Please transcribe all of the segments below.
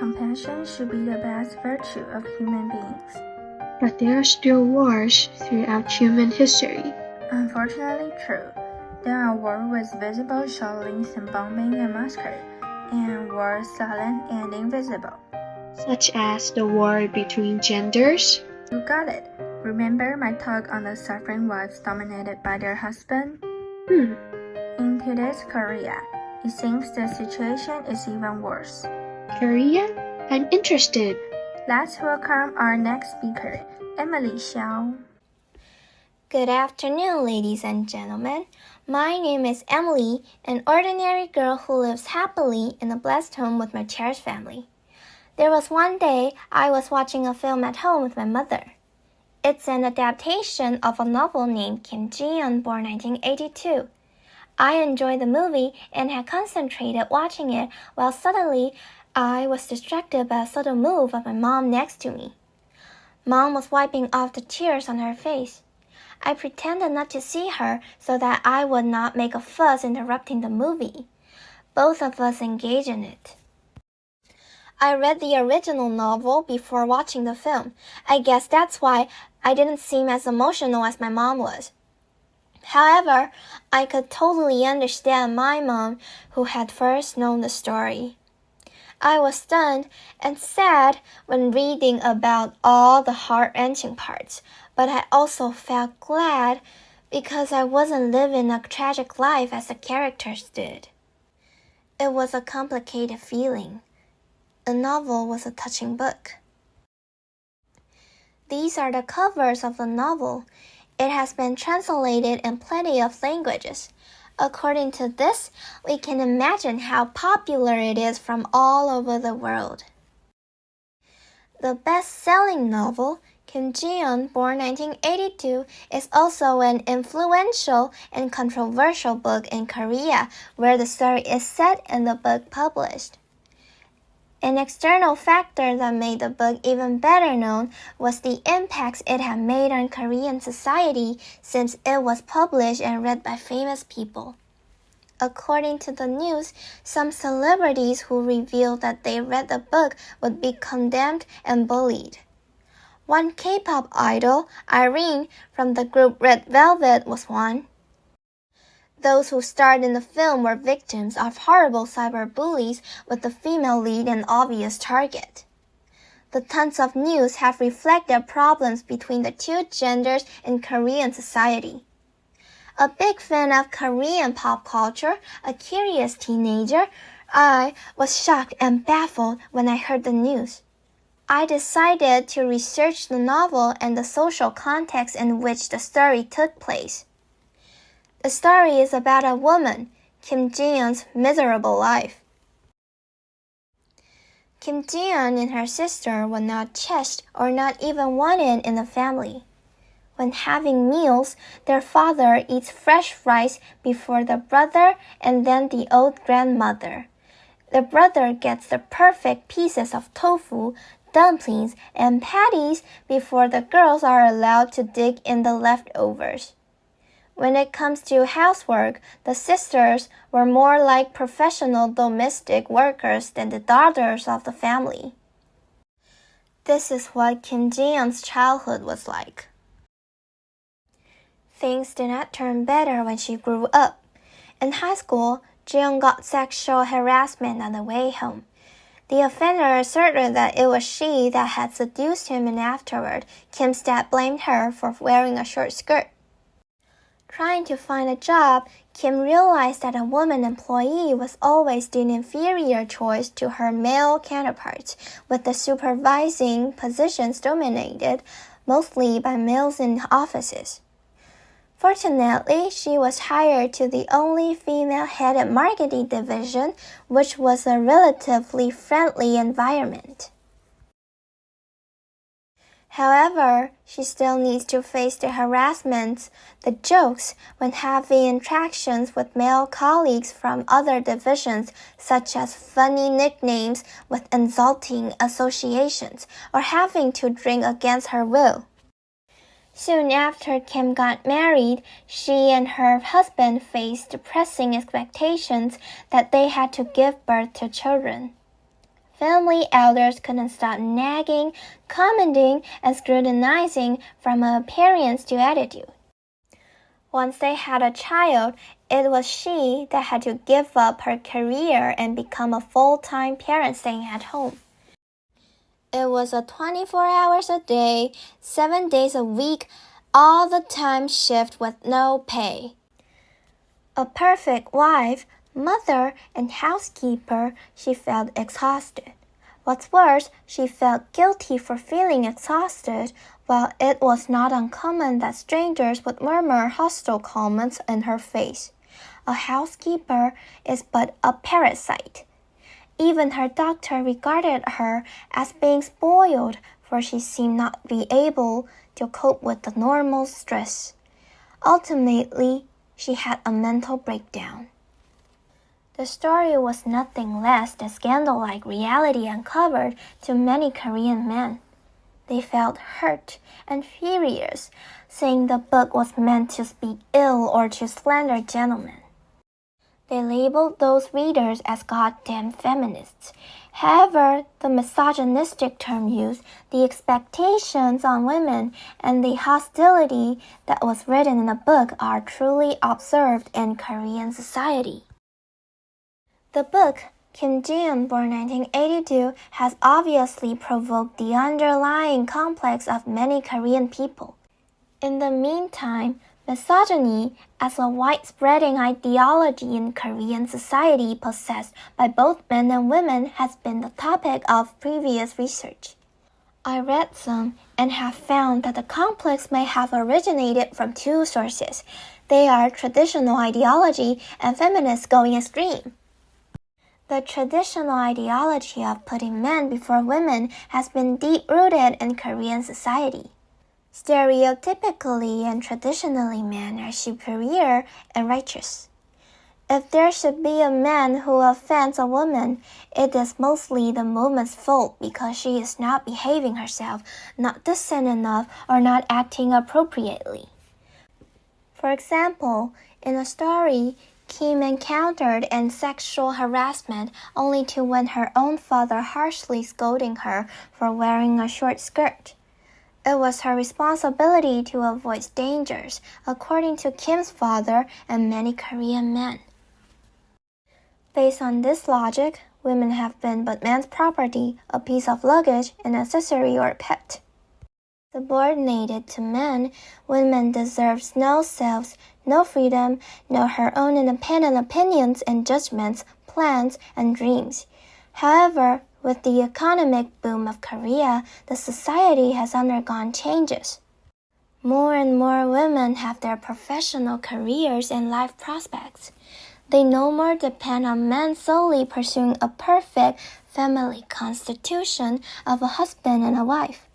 Compassion should be the best virtue of human beings. But there are still wars throughout human history. Unfortunately true. There are wars with visible shellings and bombing and massacre, and wars silent and invisible. Such as the war between genders? You got it. Remember my talk on the suffering wives dominated by their husband? In today's Korea, it seems the situation is even worse. Korea? I'm interested. Let's welcome our next speaker, Emily Xiao. Good afternoon, ladies and gentlemen. My name is Emily, an ordinary girl who lives happily in a blessed home with my cherished family. There was one day I was watching a film at home with my mother. It's an adaptation of a novel named Kim Ji-yeon, born 1982. I enjoyed the movie and had concentrated watching it while suddenly I was distracted by a subtle move of my mom next to me. Mom was wiping off the tears on her face. I pretended not to see her so that I would not make a fuss interrupting the movie. Both of us engaged in it. I read the original novel before watching the film. I guess that's why I didn't seem as emotional as my mom was. However, I could totally understand my mom, who had first known the story. I was stunned and sad when reading about all the heart-wrenching parts, but I also felt glad because I wasn't living a tragic life as the characters did. It was a complicated feeling. The novel was a touching book. These are the covers of the novel. It has been translated in plenty of languages. According to this, we can imagine how popular it is from all over the world. The best-selling novel, Kim Ji-yeon, born 1982, is also an influential and controversial book in Korea, where the story is set and the book published. An external factor that made the book even better known was the impacts it had made on Korean society since it was published and read by famous people. According to the news, some celebrities who revealed that they read the book would be condemned and bullied. One K-pop idol, Irene, from the group Red Velvet, was one. Those who starred in the film were victims of horrible cyberbullies with the female lead an obvious target. The tons of news have reflected problems between the two genders in Korean society. A big fan of Korean pop culture, a curious teenager, I was shocked and baffled when I heard the news. I decided to research the novel and the social context in which the story took place. The story is about a woman, Kim Ji-yeon's miserable life. Kim Ji-yeon and her sister were not cherished or not even wanted in the family. When having meals, their father eats fresh rice before the brother and then the old grandmother. The brother gets the perfect pieces of tofu, dumplings, and patties before the girls are allowed to dig in the leftovers. When it comes to housework, the sisters were more like professional domestic workers than the daughters of the family. This is what Kim Ji-yeon's childhood was like. Things did not turn better when she grew up. In high school, Ji-yeon got sexual harassment on the way home. The offender asserted that it was she that had seduced him, and afterward, Kim's dad blamed her for wearing a short skirt. Trying to find a job, Kim realized that a woman employee was always the inferior choice to her male counterparts, with the supervising positions dominated mostly by males in offices. Fortunately, she was hired to the only female-headed marketing division, which was a relatively friendly environment. However, she still needs to face the harassment, the jokes, when having interactions with male colleagues from other divisions, such as funny nicknames with insulting associations, or having to drink against her will. Soon after Kim got married, she and her husband faced pressing expectations that they had to give birth to children. Family elders couldn't stop nagging, commenting, and scrutinizing from appearance to attitude. Once they had a child, it was she that had to give up her career and become a full-time parent staying at home. It was a 24 hours a day, 7 days a week, all the time shift with no pay. A perfect wife, mother, and housekeeper, she felt exhausted. What's worse, she felt guilty for feeling exhausted, while it was not uncommon that strangers would murmur hostile comments in her face. A housekeeper is but a parasite. Even her doctor regarded her as being spoiled, for she seemed not to be able to cope with the normal stress. Ultimately, she had a mental breakdown. The story was nothing less than scandal-like reality uncovered to many Korean men. They felt hurt and furious, saying the book was meant to speak ill or to slander gentlemen. They labeled those readers as goddamn feminists. However, the misogynistic term used, the expectations on women, and the hostility that was written in the book are truly observed in Korean society. The book, Kim Ji-eun, born 1982, has obviously provoked the underlying complex of many Korean people. In the meantime, misogyny, as a widespreading ideology in Korean society possessed by both men and women, has been the topic of previous research. I read some and have found that the complex may have originated from two sources. They are traditional ideology and feminists going extreme. The traditional ideology of putting men before women has been deep-rooted in Korean society. Stereotypically and traditionally, men are superior and righteous. If there should be a man who offends a woman, it is mostly the woman's fault because she is not behaving herself, not decent enough, or not acting appropriately. For example, in a story, Kim encountered in sexual harassment only to win her own father harshly scolding her for wearing a short skirt. It was her responsibility to avoid dangers, according to Kim's father and many Korean men. Based on this logic, women have been but man's property, a piece of luggage, an accessory, or a pet. Subordinated to men, women deserve no selves, no freedom, no her own independent opinions and judgments, plans, and dreams. However, with the economic boom of Korea, the society has undergone changes. More and more women have their professional careers and life prospects. They no more depend on men solely pursuing a perfect family constitution of a husband and a wife.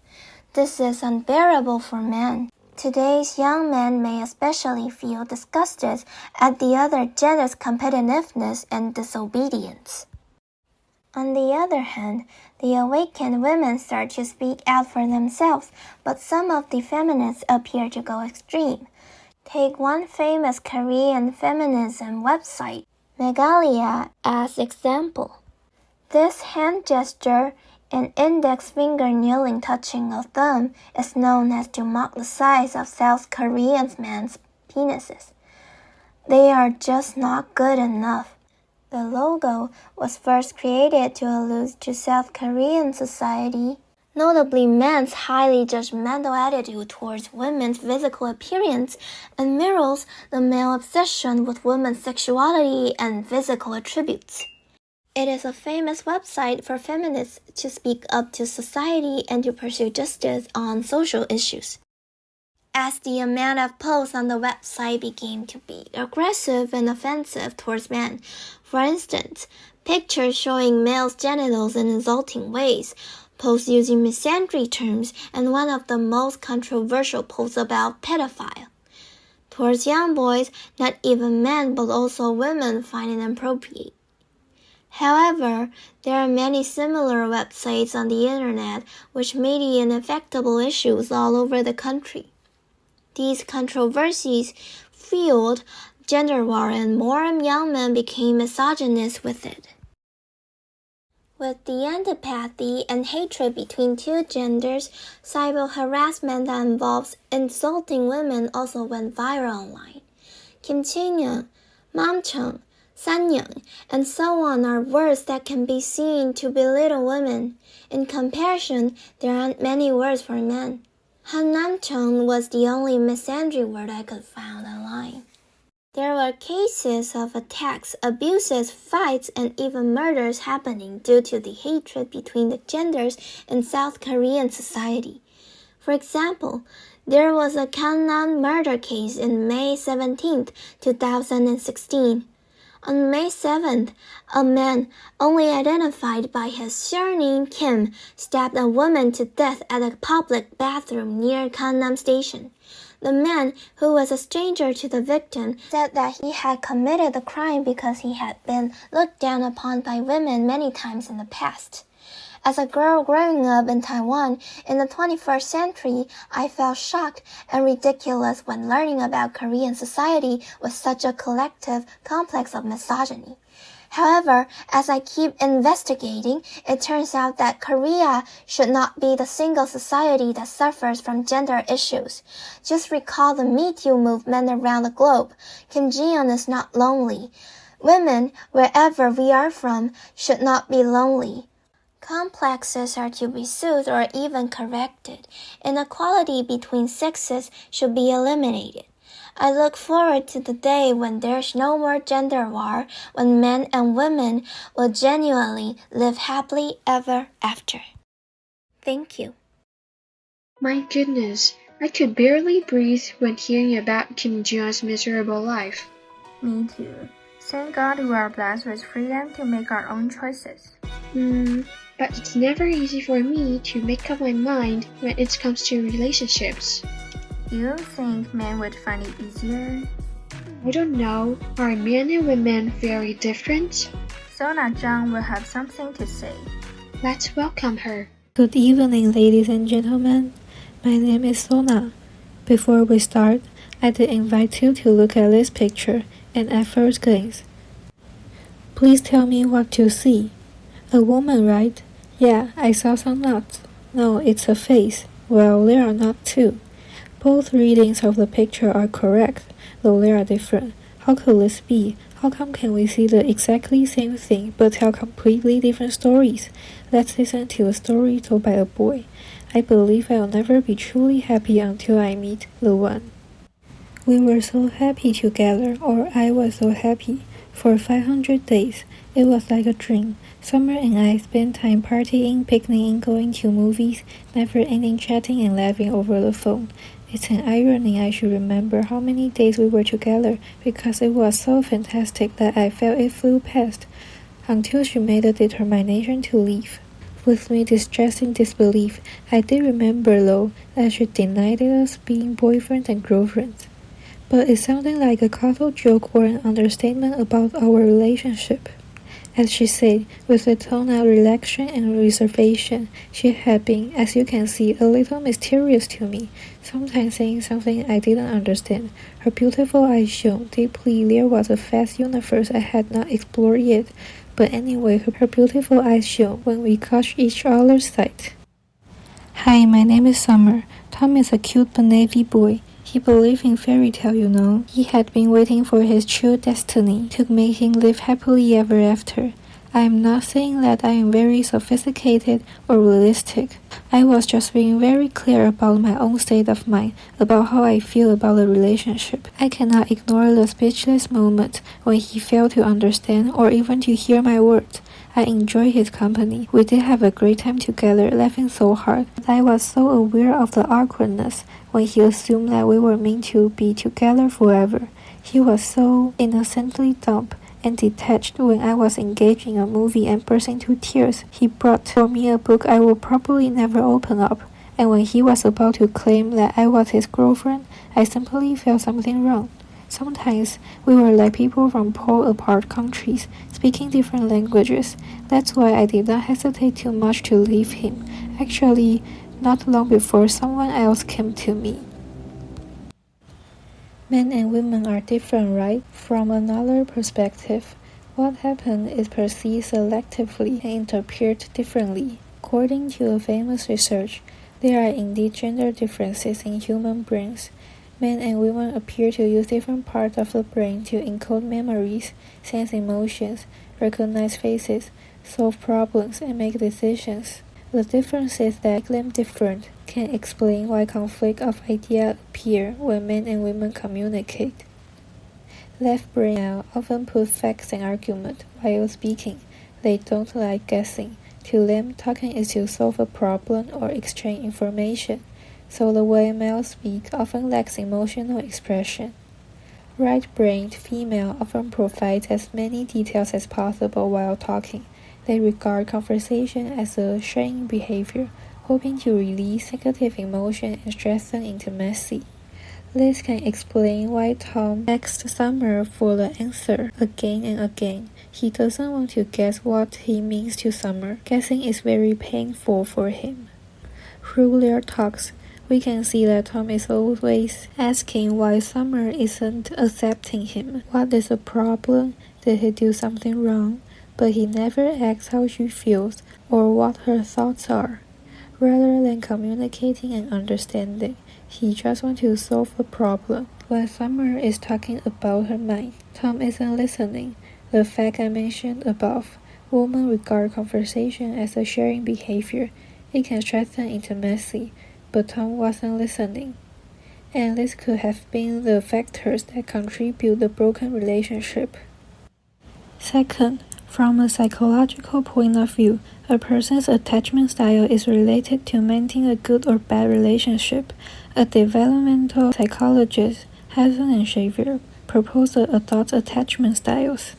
This is unbearable for men. Today's young men may especially feel disgusted at the other gender's competitiveness and disobedience. On the other hand, the awakened women start to speak out for themselves, but some of the feminists appear to go extreme. Take one famous Korean feminism website, Megalia, as example. This hand gesture, an index finger kneeling touching a thumb, is known as to mock the size of South Korean men's penises. They are just not good enough. The logo was first created to allude to South Korean society, notably men's highly judgmental attitude towards women's physical appearance, and mirrors the male obsession with women's sexuality and physical attributes. It is a famous website for feminists to speak up to society and to pursue justice on social issues. As the amount of posts on the website began to be aggressive and offensive towards men, for instance, pictures showing males' genitals in insulting ways, posts using misandry terms, and one of the most controversial posts about pedophile. Towards young boys, not even men but also women find it inappropriate. However, there are many similar websites on the internet which media ineffectual issues all over the country. These controversies fueled gender war and more young men became misogynist with it. With the antipathy and hatred between two genders, cyber harassment that involves insulting women also went viral online. 김치녀, 맘청, 산녀, and so on are words that can be seen to belittle women. In comparison, there aren't many words for men. 한남청 was the only misandry word I could find online. There were cases of attacks, abuses, fights, and even murders happening due to the hatred between the genders in South Korean society. For example, there was a Gangnam murder case in May 17, 2016. On May 7th, a man, only identified by his surname Kim, stabbed a woman to death at a public bathroom near Gangnam Station. The man, who was a stranger to the victim, said that he had committed the crime because he had been looked down upon by women many times in the past. As a girl growing up in Taiwan in the 21st century, I felt shocked and ridiculous when learning about Korean society with such a collective complex of misogyny. However, as I keep investigating, it turns out that Korea should not be the single society that suffers from gender issues. Just recall the Me Too movement around the globe. Kim Ji-yeon is not lonely. Women, wherever we are from, should not be lonely. Complexes are to be soothed or even corrected. Inequality between sexes should be eliminated. I look forward to the day when there's no more gender war, when men and women will genuinely live happily ever after. Thank you. My goodness, I could barely breathe when hearing about Kim Ji-yeon's miserable life. Me too. Thank God we are blessed with freedom to make our own choices. But it's never easy for me to make up my mind when it comes to relationships. You think men would find it easier? I don't know. Are men and women very different? Sona Zhang will have something to say. Let's welcome her. Good evening, ladies and gentlemen. My name is Sona. Before we start, I did invite you to look at this picture and at first glance. Please tell me what you see. A woman, right? Yeah, I saw some nuts. No, it's a face. Well, there are not two. Both readings of the picture are correct, though they are different. How could this be? How come can we see the exactly same thing but tell completely different stories? Let's listen to a story told by a boy. I believe I'll never be truly happy until I meet the one. We were so happy together, or I was so happy. For 500 days, it was like a dream. Summer and I spent time partying, picnicking, going to movies, never-ending chatting and laughing over the phone. It's an irony I should remember how many days we were together, because it was so fantastic that I felt it flew past, until she made a determination to leave. With me distressing disbelief, I did remember though that she denied us being boyfriend and girlfriends. But it sounded like a casual joke or an understatement about our relationship. As she said, with a tone of relaxation and reservation, she had been, as you can see, a little mysterious to me, sometimes saying something I didn't understand. Her beautiful eyes shone deeply. There was a vast universe I had not explored yet. But anyway, her beautiful eyes shone when we caught each other's sight. Hi, my name is Summer. Tom is a cute but navy boy. He believed in fairy tale, you know. He had been waiting for his true destiny to make him live happily ever after. I am not saying that I am very sophisticated or realistic. I was just being very clear about my own state of mind, about how I feel about the relationship. I cannot ignore the speechless moment when he failed to understand or even to hear my words. I enjoyed his company. We did have a great time together, laughing so hard. I was so aware of the awkwardness when he assumed that we were meant to be together forever. He was so innocently dumb and detached when I was engaged in a movie and burst into tears. He brought for me a book I will probably never open up, and when he was about to claim that I was his girlfriend, I simply felt something wrong. Sometimes we were like people from polar apart countries, speaking different languages. That's why I did not hesitate too much to leave him. Actually, not long before someone else came to me. Men and women are different, right? From another perspective, What happened is perceived selectively and interpreted differently. According to a famous research, there are indeed gender differences in human brains. Men and women appear to use different parts of the brain to encode memories, sense emotions, recognize faces, solve problems, and make decisions. The differences that make them different can explain why conflict of ideas appear when men and women communicate. Left brain now often put facts and argument while speaking. They don't like guessing. To them, talking is to solve a problem or exchange information, so the way males speak often lacks emotional expression. Right-brained female often provides as many details as possible while talking. They regard conversation as a sharing behavior, hoping to release negative emotion and strengthen intimacy. This can explain why Tom asked Summer for the answer again and again. He doesn't want to guess what he means to Summer. Guessing is very painful for him. Through their talks, we can see that Tom is always asking why Summer isn't accepting him. What is the problem? Did he do something wrong? But he never asks how she feels or what her thoughts are. Rather than communicating and understanding, he just wants to solve a problem. When Summer is talking about her mind, Tom isn't listening. The fact I mentioned above, women regard conversation as a sharing behavior. It can strengthen intimacy, but Tom wasn't listening. And this could have been the factors that contribute the broken relationship. Second, from a psychological point of view, a person's attachment style is related to maintaining a good or bad relationship. A developmental psychologist, Hassan and Xavier, proposed the adult attachment styles.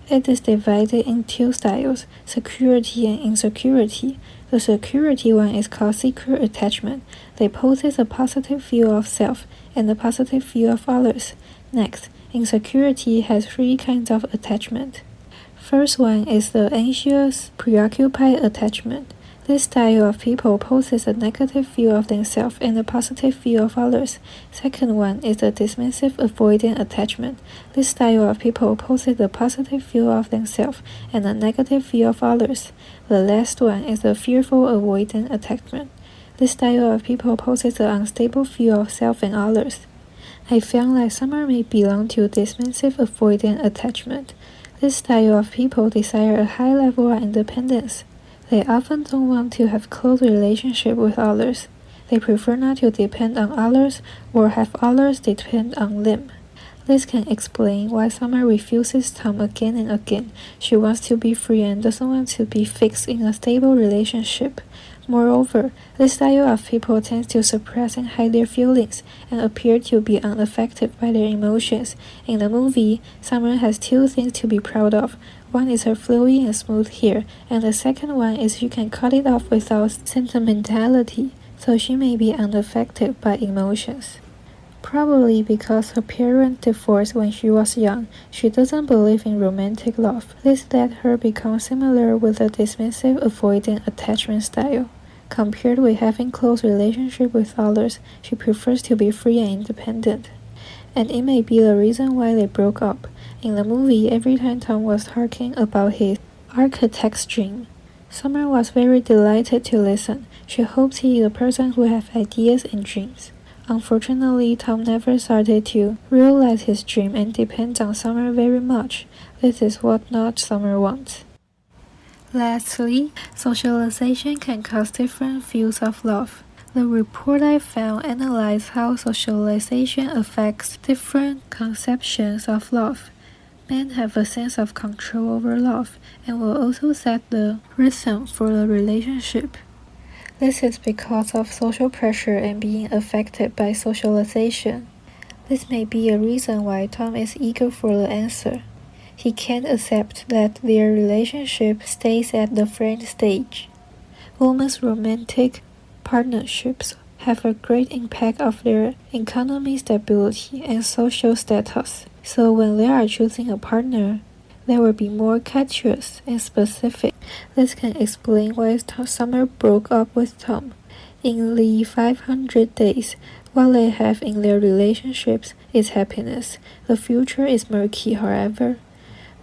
It is divided in two styles, security and insecurity. The security one is called secure attachment. They possess a positive view of self and a positive view of others. Next, insecurity has three kinds of attachment. First one is the anxious, preoccupied attachment. This style of people possess a negative view of themselves and a positive view of others. Second one is the dismissive, avoidant attachment. This style of people possess a positive view of themselves and a negative view of others. The last one is the fearful, avoidant attachment. This style of people possess an unstable view of self and others. I found that Summer may belong to dismissive, avoidant attachment. This style of people desire a high level of independence. They often don't want to have close relationship with others. They prefer not to depend on others or have others depend on them. This can explain why Summer refuses Tom again and again. She wants to be free and doesn't want to be fixed in a stable relationship. Moreover, this style of people tends to suppress and hide their feelings and appear to be unaffected by their emotions. In the movie, Summer has two things to be proud of. One is her flowy and smooth hair, and the second one is she can cut it off without sentimentality, so she may be unaffected by emotions. Probably because her parents divorced when she was young, she doesn't believe in romantic love. This let her become similar with the dismissive, avoidant attachment style. Compared with having close relationship with others, she prefers to be free and independent. And it may be the reason why they broke up. In the movie, every time Tom was talking about his architect's dream, Summer was very delighted to listen. She hopes he is a person who has ideas and dreams. Unfortunately, Tom never started to realize his dream and depends on Summer very much. This is what not Summer wants. Lastly, socialization can cause different views of love. The report I found analyzed how socialization affects different conceptions of love. Men have a sense of control over love and will also set the rhythm for the relationship. This is because of social pressure and being affected by socialization. This may be a reason why Tom is eager for the answer. He can't accept that their relationship stays at the friend stage. Women's romantic partnerships have a great impact of their economic stability and social status. So when they are choosing a partner, they will be more casual and specific. This can explain why Summer broke up with Tom. In the 500 days, what they have in their relationships is happiness. The future is murky, however.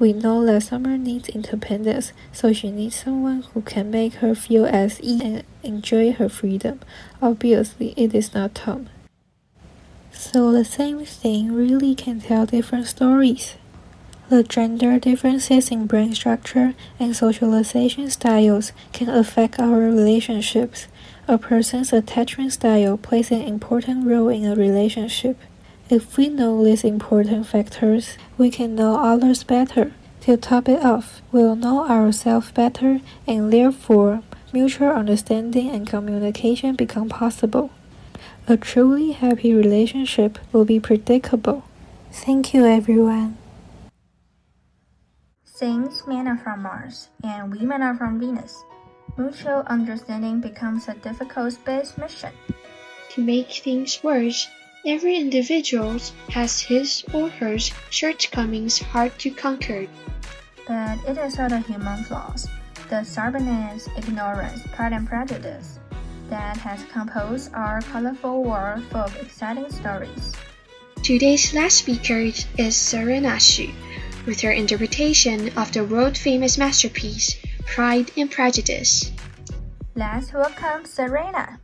We know that Summer needs independence, so she needs someone who can make her feel at ease and enjoy her freedom. Obviously, it is not Tom. So the same thing really can tell different stories. The gender differences in brain structure and socialization styles can affect our relationships. A person's attachment style plays an important role in a relationship. If we know these important factors, we can know others better. To top it off, we'll know ourselves better, and therefore, mutual understanding and communication become possible. A truly happy relationship will be predictable. Thank you, everyone. Since men are from Mars and women are from Venus, mutual understanding becomes a difficult space mission. To make things worse, every individual has his or her shortcomings hard to conquer. But it is other human flaws, the stubbornness, ignorance, pride and prejudice, that has composed our colorful world full of exciting stories. Today's last speaker is Serena with her interpretation of the world-famous masterpiece, Pride and Prejudice. Let's welcome Serena.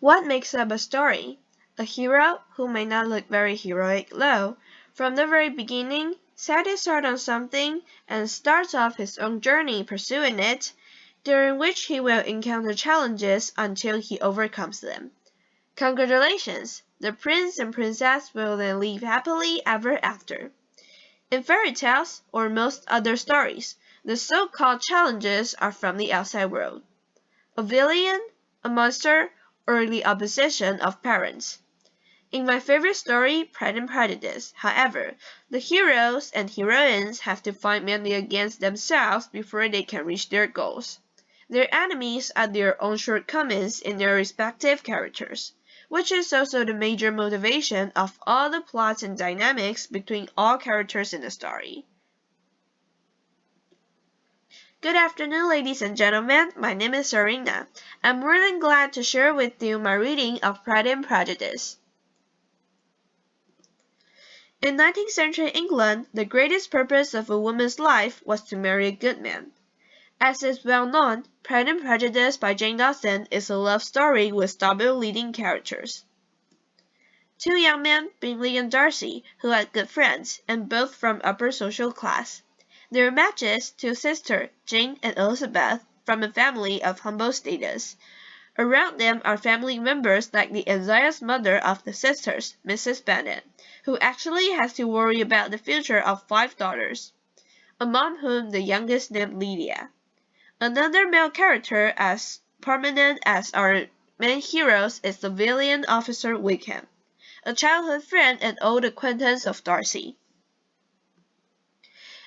What makes up a story? A hero who may not look very heroic though, from the very beginning, set his heart on something and starts off his own journey pursuing it, during which he will encounter challenges until he overcomes them. Congratulations! The prince and princess will then live happily ever after. In fairy tales, or most other stories, the so-called challenges are from the outside world. A villain, a monster, or the opposition of parents. In my favorite story, Pride and Prejudice, however, the heroes and heroines have to fight mainly against themselves before they can reach their goals. Their enemies are their own shortcomings in their respective characters, which is also the major motivation of all the plots and dynamics between all characters in the story. Good afternoon, ladies and gentlemen. My name is Serena. I'm more than glad to share with you my reading of Pride and Prejudice. In 19th century England, the greatest purpose of a woman's life was to marry a good man. As is well known, Pride and Prejudice by Jane Austen is a love story with double leading characters. Two young men, Bingley and Darcy, who had good friends, and both from upper social class. Their matches, two sisters, Jane and Elizabeth, from a family of humble status. Around them are family members like the anxious mother of the sisters, Mrs. Bennet, who actually has to worry about the future of 5 daughters, among whom the youngest named Lydia. Another male character as prominent as our main heroes is the villain Officer Wickham, a childhood friend and old acquaintance of Darcy.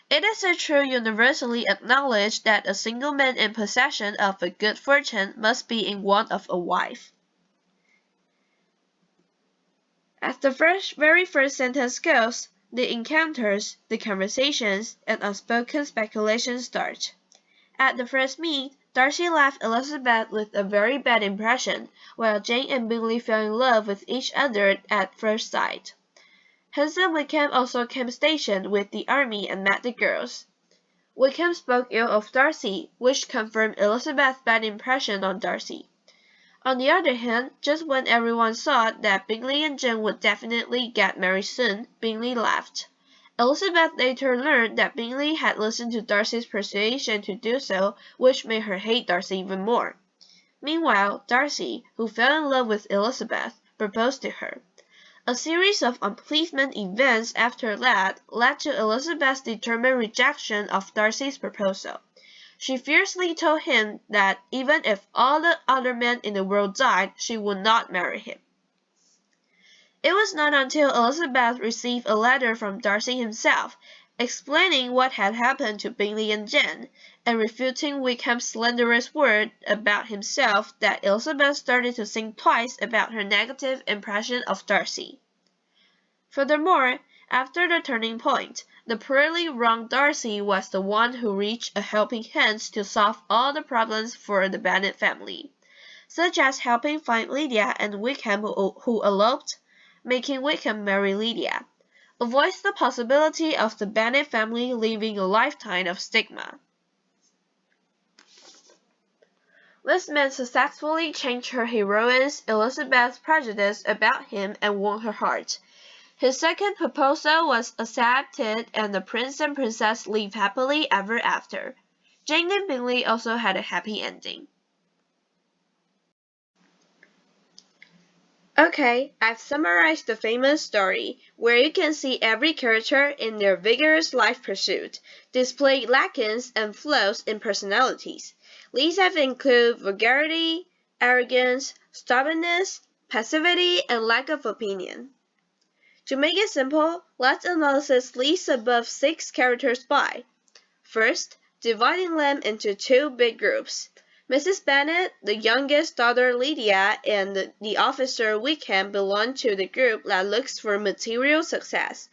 It is a truth universally acknowledged that a single man in possession of a good fortune must be in want of a wife. As the very first sentence goes, the encounters, the conversations, and unspoken speculations start. At the first meet, Darcy left Elizabeth with a very bad impression, while Jane and Bingley fell in love with each other at first sight. Handsome Wickham also came stationed with the army and met the girls. Wickham spoke ill of Darcy, which confirmed Elizabeth's bad impression on Darcy. On the other hand, just when everyone thought that Bingley and Jane would definitely get married soon, Bingley left. Elizabeth later learned that Bingley had listened to Darcy's persuasion to do so, which made her hate Darcy even more. Meanwhile, Darcy, who fell in love with Elizabeth, proposed to her. A series of unpleasant events after that led to Elizabeth's determined rejection of Darcy's proposal. She fiercely told him that even if all the other men in the world died, she would not marry him. It was not until Elizabeth received a letter from Darcy himself, explaining what had happened to Bingley and Jane, and refuting Wickham's slanderous word about himself, that Elizabeth started to think twice about her negative impression of Darcy. Furthermore, after the turning point, the poorly wronged Darcy was the one who reached a helping hand to solve all the problems for the Bennet family, such as helping find Lydia and Wickham who eloped, making Wickham marry Lydia, avoids the possibility of the Bennet family living a lifetime of stigma. This man successfully changed her heroine Elizabeth's prejudice about him and won her heart. His second proposal was accepted and the prince and princess lived happily ever after. Jane and Bingley also had a happy ending. Okay, I've summarized the famous story, where you can see every character in their vigorous life pursuit, display lackings and flaws in personalities. These have included vulgarity, arrogance, stubbornness, passivity, and lack of opinion. To make it simple, let's analyze these above 6 characters by first, dividing them into 2 big groups. Mrs. Bennet, the youngest daughter Lydia, and the officer Wickham belong to the group that looks for material success,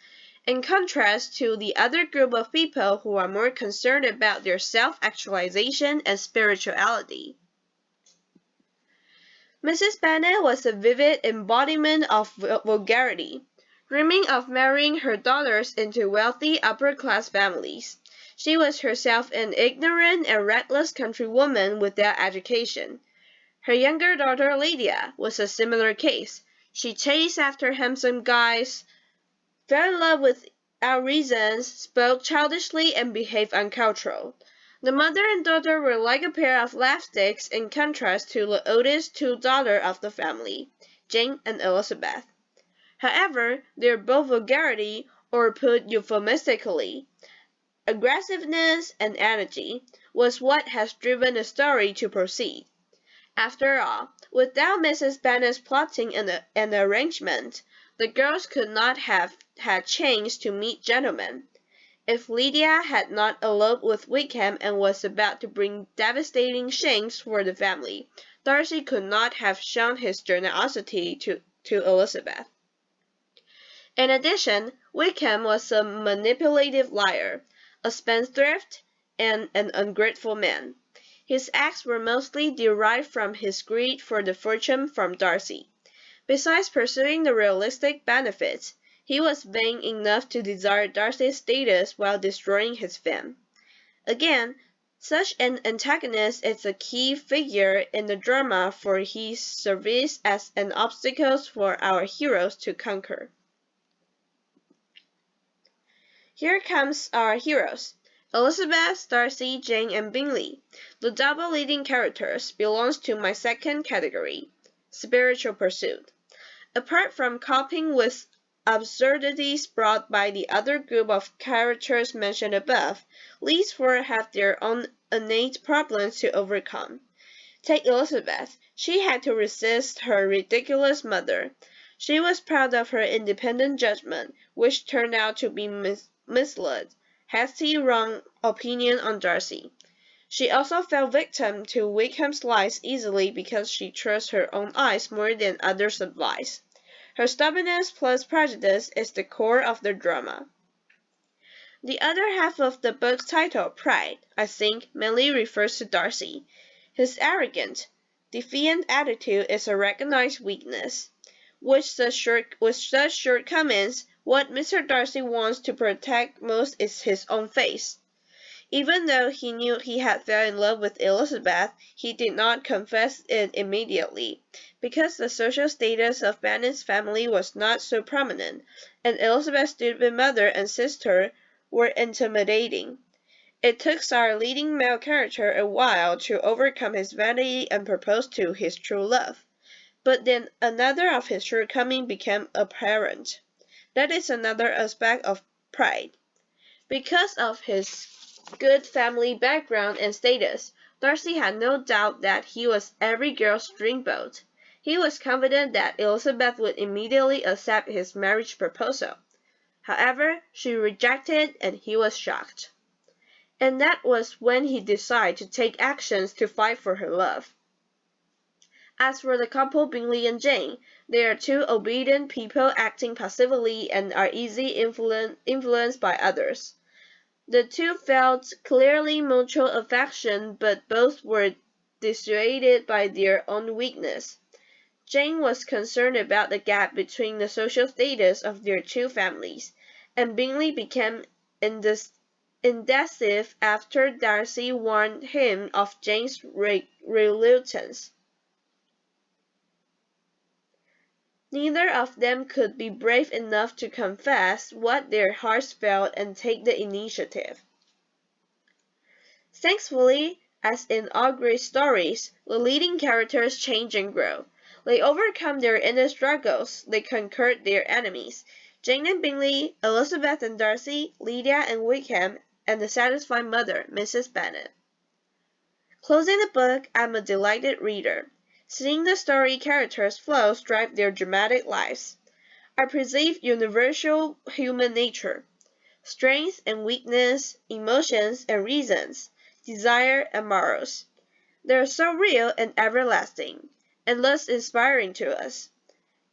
in contrast to the other group of people who are more concerned about their self-actualization and spirituality. Mrs. Bennet was a vivid embodiment of vulgarity, dreaming of marrying her daughters into wealthy upper-class families. She was herself an ignorant and reckless countrywoman without education. Her younger daughter Lydia was a similar case. She chased after handsome guys, fell in love without reasons, spoke childishly, and behaved uncultured. The mother and daughter were like a pair of lipsticks in contrast to the oldest 2 daughters of the family, Jane and Elizabeth. However, their both vulgarity, or put euphemistically, aggressiveness and energy, was what has driven the story to proceed. After all, without Mrs. Bennet's plotting and arrangement, the girls could not have had chance to meet gentlemen. If Lydia had not eloped with Wickham and was about to bring devastating shames for the family, Darcy could not have shown his generosity to Elizabeth. In addition, Wickham was a manipulative liar, a spendthrift, and an ungrateful man. His acts were mostly derived from his greed for the fortune from Darcy. Besides pursuing the realistic benefits, he was vain enough to desire Darcy's status while destroying his fame. Again, such an antagonist is a key figure in the drama, for he serves as an obstacle for our heroes to conquer. Here comes our heroes. Elizabeth, Darcy, Jane, and Bingley. The double leading characters belongs to my second category, spiritual pursuit. Apart from coping with absurdities brought by the other group of characters mentioned above, these 4 have their own innate problems to overcome. Take Elizabeth. She had to resist her ridiculous mother. She was proud of her independent judgment, which turned out to be misled, hasty wrong opinion on Darcy. She also fell victim to Wickham's lies easily because she trusts her own eyes more than others' advice. Her stubbornness plus prejudice is the core of the drama. The other half of the book's title, Pride, I think, mainly refers to Darcy. His arrogant, defiant attitude is a recognized weakness. With such shortcomings, what Mr. Darcy wants to protect most is his own face. Even though he knew he had fell in love with Elizabeth, he did not confess it immediately, because the social status of Bennet's family was not so prominent, and Elizabeth's stupid mother and sister were intimidating. It took our leading male character a while to overcome his vanity and propose to his true love. But then another of his shortcomings became apparent. That is another aspect of pride. Because of his good family background and status, Darcy had no doubt that he was every girl's dreamboat. He was confident that Elizabeth would immediately accept his marriage proposal. However, she rejected and he was shocked. And that was when he decided to take actions to fight for her love. As for the couple Bingley and Jane, they are 2 obedient people acting passively and are easily influenced by others. The 2 felt clearly mutual affection, but both were dissuaded by their own weakness. Jane was concerned about the gap between the social status of their 2 families, and Bingley became indecisive after Darcy warned him of Jane's reluctance. Neither of them could be brave enough to confess what their hearts felt and take the initiative. Thankfully, as in all great stories, the leading characters change and grow. They overcome their inner struggles, they conquered their enemies. Jane and Bingley, Elizabeth and Darcy, Lydia and Wickham, and the satisfied mother, Mrs. Bennet. Closing the book, I'm a delighted reader. Seeing the story characters' flows drive their dramatic lives. I perceive universal human nature, strength and weakness, emotions and reasons, desire and morals. They are so real and everlasting, and thus inspiring to us.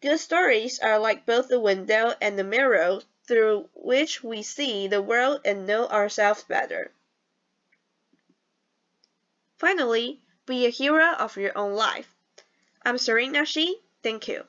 Good stories are like both the window and the mirror through which we see the world and know ourselves better. Finally, be a hero of your own life. I'm Serena. Thank you.